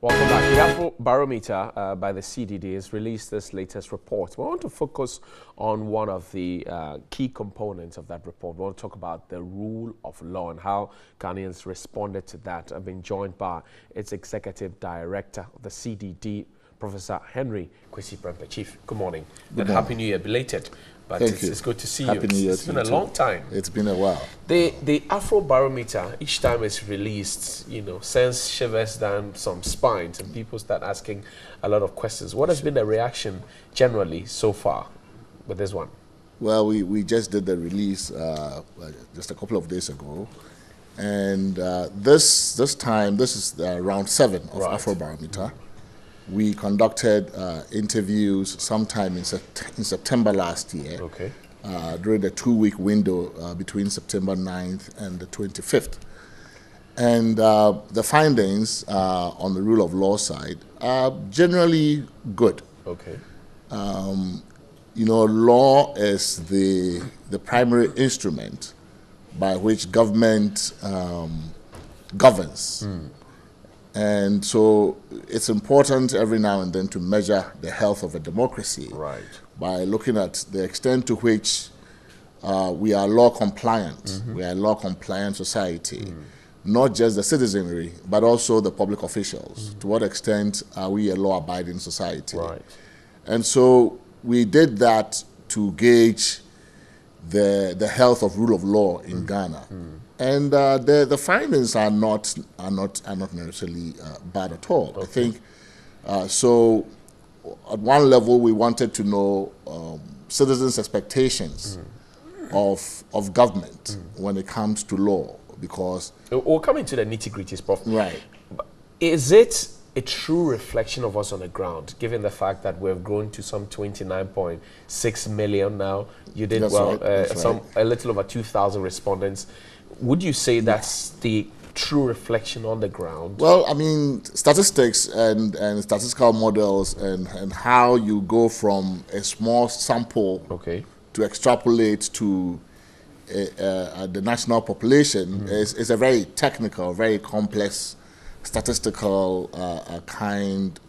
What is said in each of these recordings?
Welcome back. The AFROBAROMETer by the CDD has released this latest report. We want to focus on one of the key components of that report. We want to talk about the rule of law and how Ghanaians responded to that. I've been joined by its executive director of the CDD, Professor Henry Kwesi Prempeh. Chief, good morning. And Happy New Year, belated. But it's good to see Happy you. New Year. It's been a long time. It's been a while. The AFROBAROMETer, each time it's released, sends shivers down some spines and people start asking a lot of questions. What has been the reaction generally so far with this one? Well, we just did the release just a couple of days ago. And this time, this is round 7 of AFROBAROMETer. We conducted interviews sometime in September last year, during the 2-week window between September 9th and the 25th. And the findings on the rule of law side are generally good. Law is the primary instrument by which government governs. And so it's important every now and then to measure the health of a democracy by looking at the extent to which we are law compliant. We are a law compliant society, not just the citizenry, but also the public officials. To what extent are we a law abiding society? And so we did that to gauge the health of rule of law in Ghana. And the findings are not necessarily bad at all. I think so. At one level, we wanted to know citizens' expectations of government when it comes to law, because we'll come into the nitty-gritties, Prof. Is it a true reflection of us on the ground, given the fact that we've grown to some 29.6 million now? You did a little over 2,000 respondents. Would you say that's the true reflection on the ground? Well, I mean, statistics and statistical models and how you go from a small sample to extrapolate to the national population is a very technical, very complex statistical kind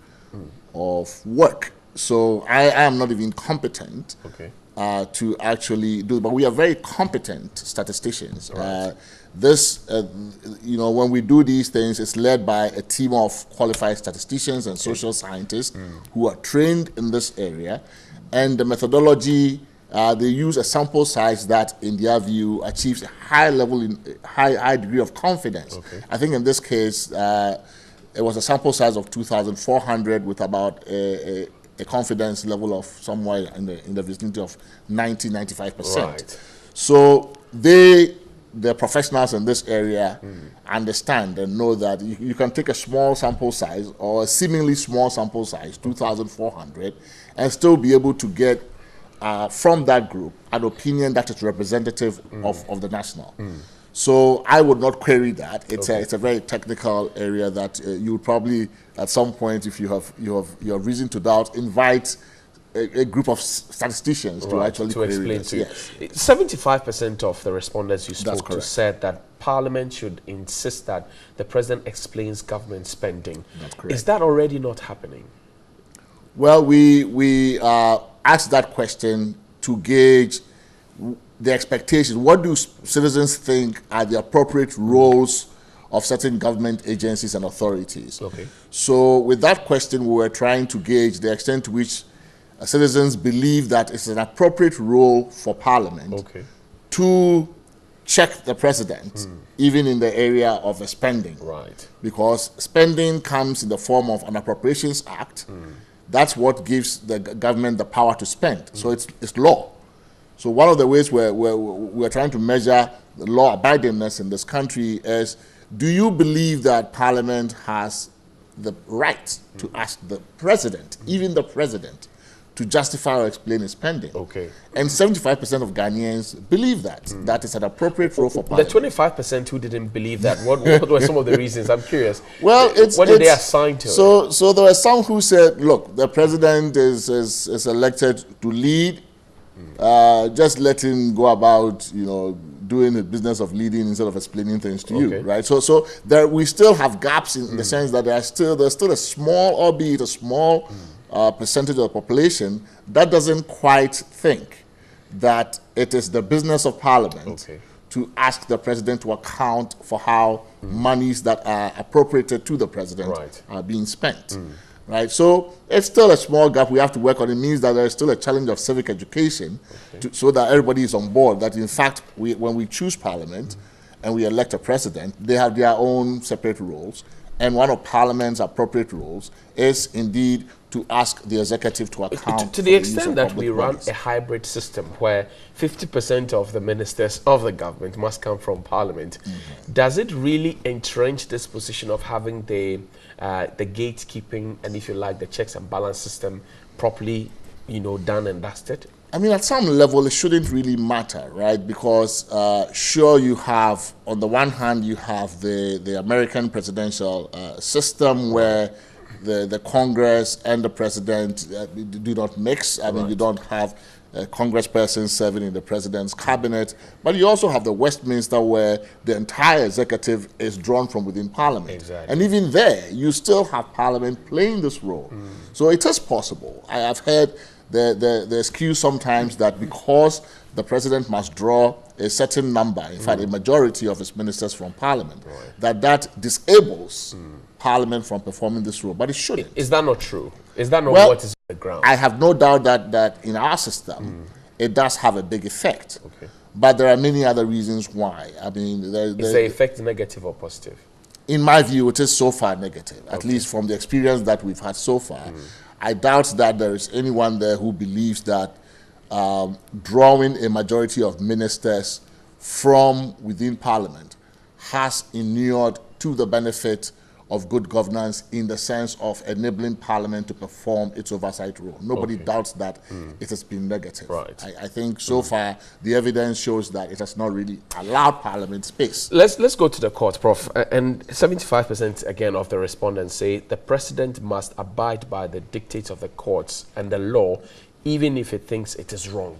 of work. So I am not even competent to actually do it, but we are very competent statisticians. When we do these things, it's led by a team of qualified statisticians and social scientists who are trained in this area, and the methodology, they use a sample size that, in their view, achieves a high degree of confidence. I think in this case, it was a sample size of 2,400 with about a confidence level of somewhere in the vicinity of 90–95%. So the professionals in this area understand and know that you can take a small sample size or a seemingly small sample size, 2,400, and still be able to get from that group an opinion that is representative of the national. So I would not query that. It's a very technical area that you would probably, at some point, if you have reason to doubt, invite a group of statisticians to actually explain to you. 75% of the respondents you spoke to said that Parliament should insist that the President explains government spending. Is that already not happening? Well, we asked that question to gauge the expectations. What do citizens think are the appropriate roles of certain government agencies and authorities? So with that question, we were trying to gauge the extent to which citizens believe that it's an appropriate role for Parliament to check the President, even in the area of spending. Because spending comes in the form of an Appropriations Act. That's what gives the government the power to spend. So it's law. So one of the ways we're trying to measure the law abidingness in this country is, do you believe that Parliament has the right to ask the President, even the President, to justify or explain his spending? And 75% of Ghanaians believe that is an appropriate role for Parliament. The 25% who didn't believe that, what were some of the reasons? I'm curious. Well, what did they assign to it? So there were some who said, look, the President is elected to lead. Just let him go about, doing the business of leading instead of explaining things to you, right? So there we still have gaps in the sense that there's still a small, albeit a small percentage of the population that doesn't quite think that it is the business of Parliament to ask the president to account for how monies that are appropriated to the president are being spent. Right, so it's still a small gap we have to work on. It means that there is still a challenge of civic education so that everybody is on board, that in fact, when we choose Parliament and we elect a president, they have their own separate roles. And one of Parliament's appropriate roles is indeed to ask the executive to account to the extent that we run a hybrid system where 50% of the ministers of the government must come from Parliament. Does it really entrench this position of having the gatekeeping and, if you like, the checks and balance system properly, done and dusted? I mean, at some level, it shouldn't really matter, right? Because sure, you have, on the one hand, you have the American presidential system where the Congress and the president do not mix. I mean, you don't have a congressperson serving in the president's cabinet, but you also have the Westminster where the entire executive is drawn from within Parliament. And even there, you still have Parliament playing this role. So it is possible. I have heard the excuse sometimes that because the president must draw a certain number, in fact, a majority of his ministers from Parliament, that disables Parliament from performing this role, but it shouldn't. Is that not true? Is that not what is on the ground? I have no doubt that in our system, it does have a big effect. But there are many other reasons why. I mean, is the effect negative or positive? In my view, it is so far negative, at least from the experience that we've had so far. I doubt that there is anyone there who believes that drawing a majority of ministers from within Parliament has inured to the benefit of good governance in the sense of enabling Parliament to perform its oversight role. Nobody doubts that it has been negative. I think so far the evidence shows that it has not really allowed Parliament space. Let's go to the court, Prof. And 75% again of the respondents say the president must abide by the dictates of the courts and the law, even if it thinks it is wrong.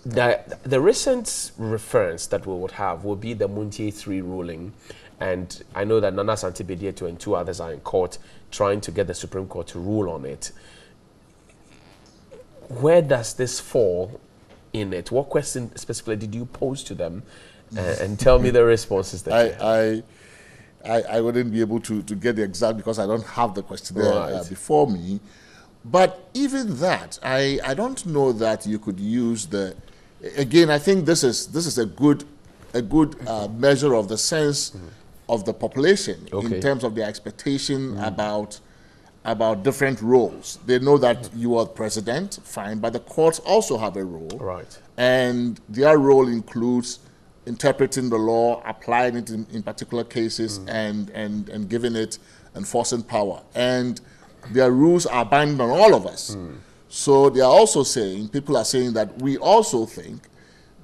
The recent reference that we would have will be the Muntie 3 ruling. And I know that Nana Santibedieto and 2 others are in court trying to get the Supreme Court to rule on it. Where does this fall in it? What question specifically did you pose to them? And tell me the responses that I wouldn't be able to get the exact, because I don't have the questionnaire before me. But even that, I don't know that you could use the... Again, I think this is a good measure of the sense of the population in terms of their expectation about different roles. They know that you are president, fine, but the courts also have a role. And their role includes interpreting the law, applying it in particular cases, and giving it enforcing power. And their rules are binding on all of us. So they are also saying, people are saying that we also think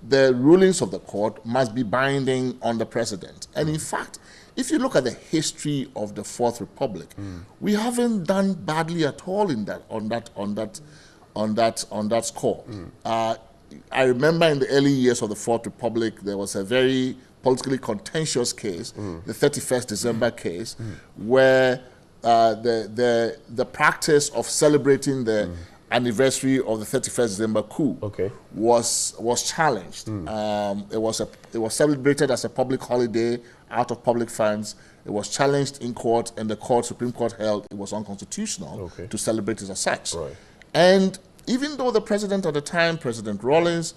the rulings of the court must be binding on the president. And in fact, if you look at the history of the Fourth Republic, we haven't done badly at all in that on that score. I remember in the early years of the Fourth Republic, there was a very politically contentious case, the 31st December case, where the practice of celebrating the anniversary of the 31st December coup was challenged. It was celebrated as a public holiday out of public funds. It was challenged in court, and the Supreme Court held it was unconstitutional to celebrate it as such. And even though the president at the time, President Rawlings,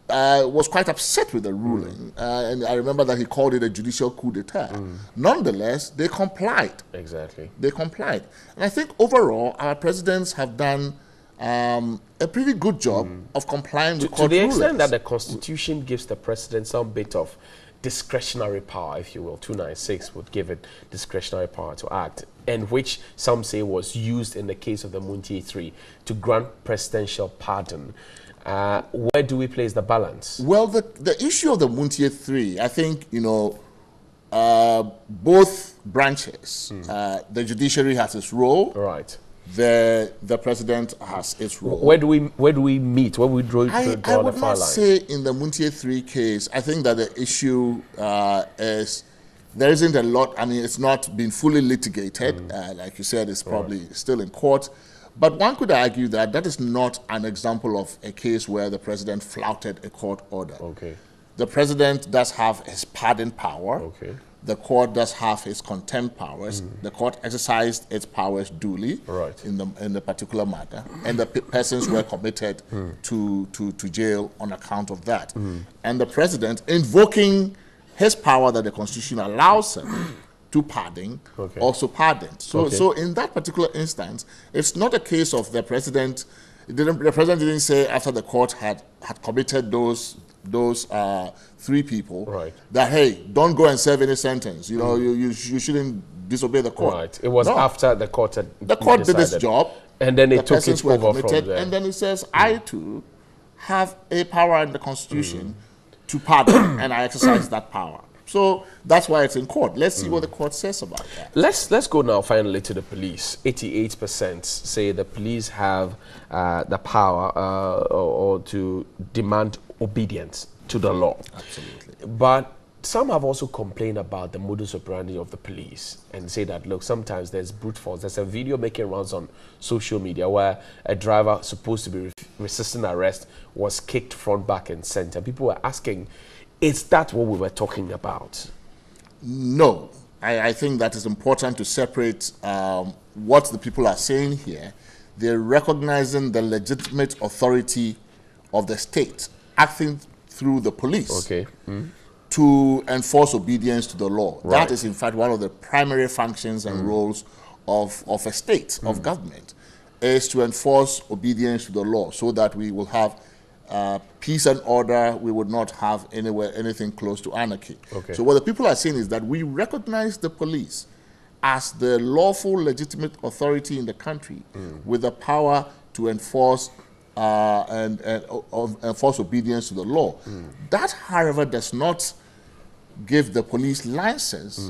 was quite upset with the ruling, and I remember that he called it a judicial coup d'etat. Nonetheless, they complied. They complied. And I think overall, our presidents have done a pretty good job of complying with court rulings. To the extent that the Constitution gives the president some bit of discretionary power, if you will, 296 would give it discretionary power to act, and which some say was used in the case of the Muntie 3 to grant presidential pardon. Where do we place the balance? Well, the issue of the Muntie 3, I think, both branches, the judiciary has its role, the president has its role. Where do we meet? Where we draw I the would far not line? say in the Muntie 3 case. I think that the issue is there isn't a lot. I mean, it's not been fully litigated. Like you said, it's probably still in court. But one could argue that that is not an example of a case where the president flouted a court order. Okay. The president does have his pardon power. Okay. The court does have his contempt powers. The court exercised its powers duly in the particular matter, and the persons were committed to jail on account of that. And the president, invoking his power that the Constitution allows him to pardon, also pardoned. So in that particular instance, it's not a case of the president. The president didn't say after the court had committed those 3 people that, hey, don't go and serve any sentence. You know, you shouldn't disobey the court. Right. It was after the court had the court did its job, and then it took it over from there. and then it says, I too have a power in the Constitution to pardon, and I exercise that power. So that's why it's in court. Let's see what the court says about that. Let's go now finally to the police. 88% say the police have the power or to demand obedience to the law. Absolutely. But some have also complained about the modus operandi of the police and say that, look, sometimes there's brute force. There's a video making rounds on social media where a driver supposed to be resisting arrest was kicked front, back, and center. People were asking, is that what we were talking about? No. I think that is important to separate what the people are saying here. They're recognizing the legitimate authority of the state acting through the police to enforce obedience to the law. That is, in fact, one of the primary functions and roles of a state, of government, is to enforce obedience to the law so that we will have peace and order. We would not have anything close to anarchy. So what the people are saying is that we recognize the police as the lawful, legitimate authority in the country with the power to enforce enforce obedience to the law. That, however, does not give the police license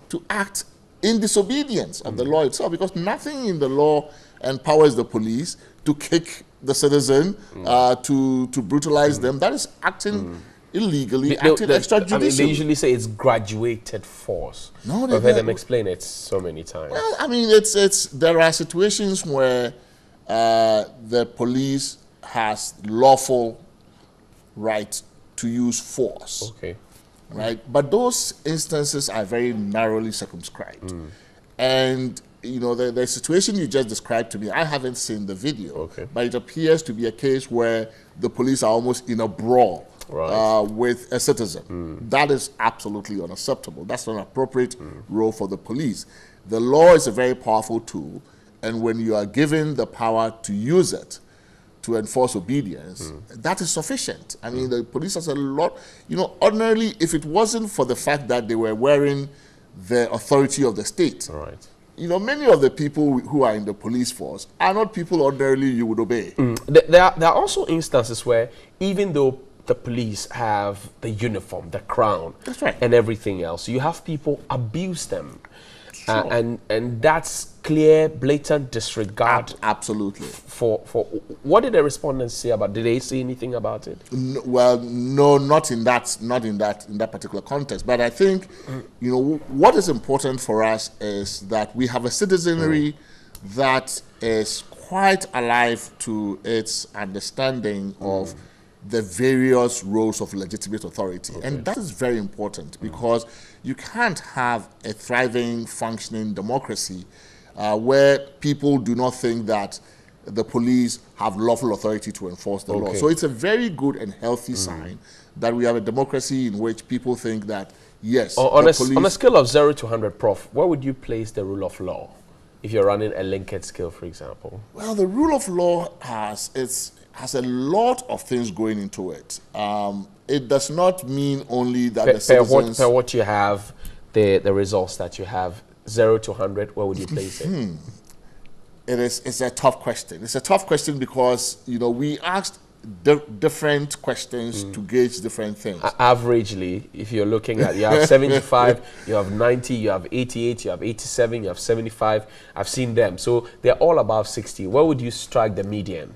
to act in disobedience of the law itself, because nothing in the law empowers the police to kick the citizen, to brutalize them. That is acting illegally, acting extrajudicially. I mean, they usually say it's graduated force. No, I've heard them explain it so many times. Well, I mean, there are situations where the police has lawful right to use force. Right? But those instances are very narrowly circumscribed. And, you know, the situation you just described to me, I haven't seen the video, but it appears to be a case where the police are almost in a brawl with a citizen. That is absolutely unacceptable. That's not an appropriate role for the police. The law is a very powerful tool, and when you are given the power to use it to enforce obedience, that is sufficient. I mean, the police has a lot, you know, ordinarily, if it wasn't for the fact that they were wearing the authority of the state, you know, many of the people who are in the police force are not people ordinarily you would obey. There are also instances where, even though the police have the uniform, the crown, and everything else, you have people abuse them. And that's clear, blatant disregard. Absolutely. For what did the respondents say about? Did they say anything about it? No, well, no, not in that particular context. But I think, you know, what is important for us is that we have a citizenry that is quite alive to its understanding of the various roles of legitimate authority. And that is very important, because you can't have a thriving, functioning democracy where people do not think that the police have lawful authority to enforce the law. So it's a very good and healthy sign that we have a democracy in which people think that, yes, on a scale of 0 to 100, Prof, where would you place the rule of law if you're running a Likert scale, for example? Well, the rule of law has a lot of things going into it. It does not mean only that the citizens... Per what you have, the results that you have, 0 to 100, where would you place it? It's a tough question. It's a tough question because, you know, we asked different questions to gauge different things. Averagely, if you're looking at, you have 75, you have 90, you have 88, you have 87, you have 75. I've seen them. So they're all above 60. Where would you strike the median?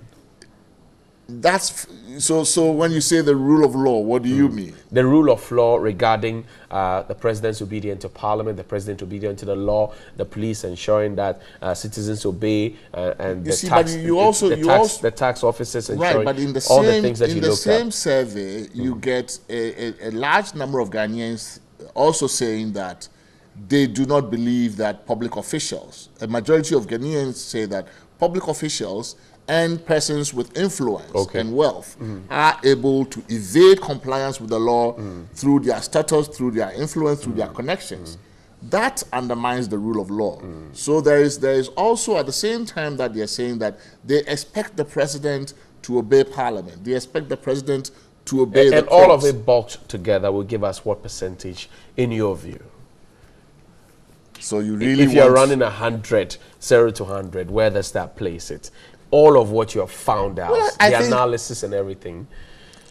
That's so when you say the rule of law, what do you mean? The rule of law regarding the president's obedience to parliament, the president obedient to the law, the police ensuring that citizens obey, and you see, but the tax officers ensuring right, but in the all same, the things that in you the look same at. survey, you get a large number of Ghanaians also saying that they do not believe that public officials, a majority of Ghanaians say that public officials and persons with influence and wealth are able to evade compliance with the law through their status, through their influence, through their connections. That undermines the rule of law. So there is also, at the same time that they're saying that they expect the president to obey parliament, they expect the president to obey the And courts. all of it bulked together will give us what percentage in your view? So you really if you're running 100, 0 to 100, where does that place it? All of what you have found out, the analysis and everything.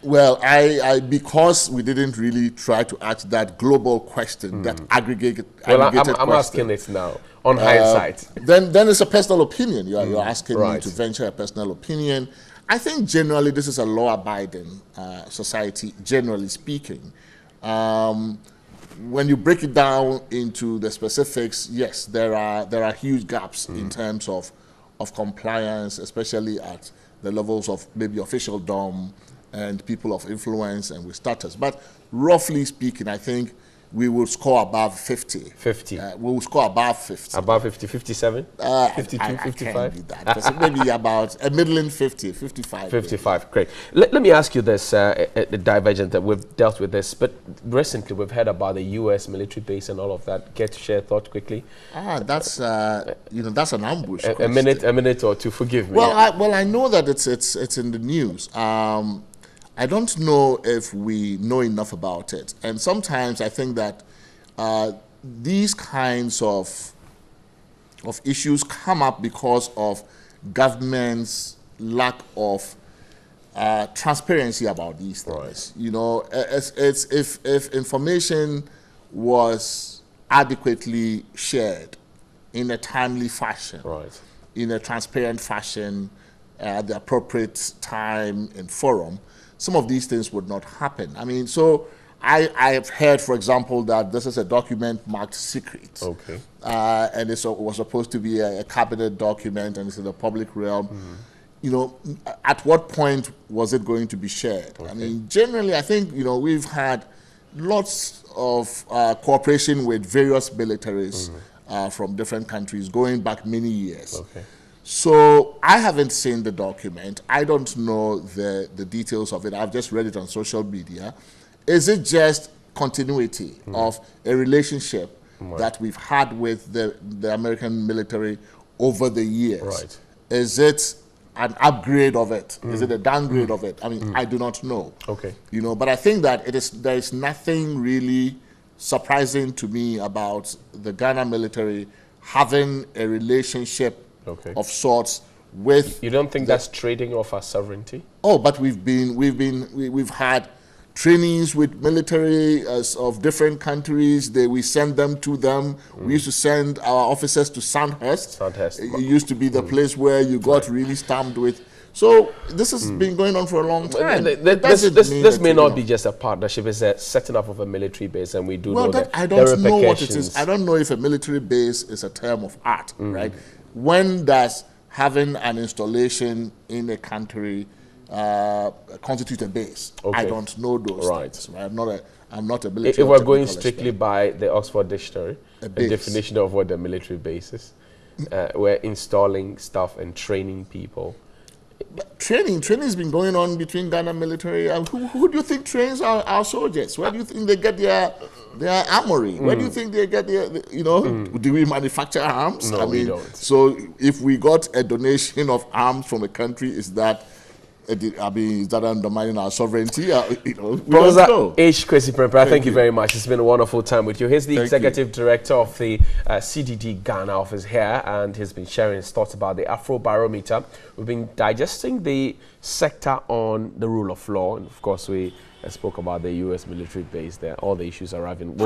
Well, I because we didn't really try to ask that global question, that aggregated I'm asking it now, on hindsight. Then it's a personal opinion. You're asking me to venture a personal opinion. I think generally this is a law-abiding society, generally speaking. When you break it down into the specifics, yes, there are huge gaps in terms of compliance, especially at the levels of maybe officialdom and people of influence and with status. But roughly speaking, I think we will score above 50. 50. We will score above 50. Above 50, 57? 52, I 55? can't do that. Maybe about a middling 50, 55. 55, maybe. Great. Let me ask you this, Divergent, that we've dealt with this, but recently we've heard about the U.S. military base and all of that. Care to share a thought quickly? That's that's an ambush. A minute or two. Forgive me. Well, I know that it's in the news. I don't know if we know enough about it, and sometimes I think that these kinds of issues come up because of government's lack of transparency about these things. Right. You know, if information was adequately shared in a timely fashion, right, in a transparent fashion, at the appropriate time and forum, some of these things would not happen. I mean, so I have heard, for example, that this is a document marked secret. Okay. And it was supposed to be a cabinet document and it's in the public realm. You know, at what point was it going to be shared? Okay. I mean, generally, I think, you know, we've had lots of cooperation with various militaries from different countries going back many years. Okay. So I haven't seen the document. I don't know the details of it. I've just read it on social media. Is it just continuity of a relationship that we've had with the American military over the years? Right. Is it an upgrade of it? Is it a downgrade of it? I mean, I do not know. Okay. You know, but I think that there is nothing really surprising to me about the Ghana military having a relationship of sorts with. You don't think that's trading off our sovereignty? Oh, but we've had trainings with military of different countries. We send them to them. We used to send our officers to Sandhurst. It used to be the place where you got really stamped with. So this has been going on for a long time. This may not be just a partnership. It's a setting up of a military base, and we do know that I don't know what it is. I don't know if a military base is a term of art, right? When does having an installation in a country constitute a base? Okay. I don't know those things. Right? I'm not a military. If we're going strictly by the Oxford Dictionary, a definition of what the military base is, we're installing stuff and training people. Training has been going on between Ghana military and who do you think trains our soldiers? Where do you think they get their armory? Where do you think they get do we manufacture arms? No, we don't. So if we got a donation of arms from a country, is that I mean, is that undermining our sovereignty? We Professor don't know. H. Kwesi Prempeh, thank you very much. It's been a wonderful time with you. Here's the Executive Director of the CDD Ghana office here, and he's been sharing his thoughts about the AFROBAROMETer. We've been digesting the sector on the rule of law, and of course we spoke about the U.S. military base there, all the issues arriving.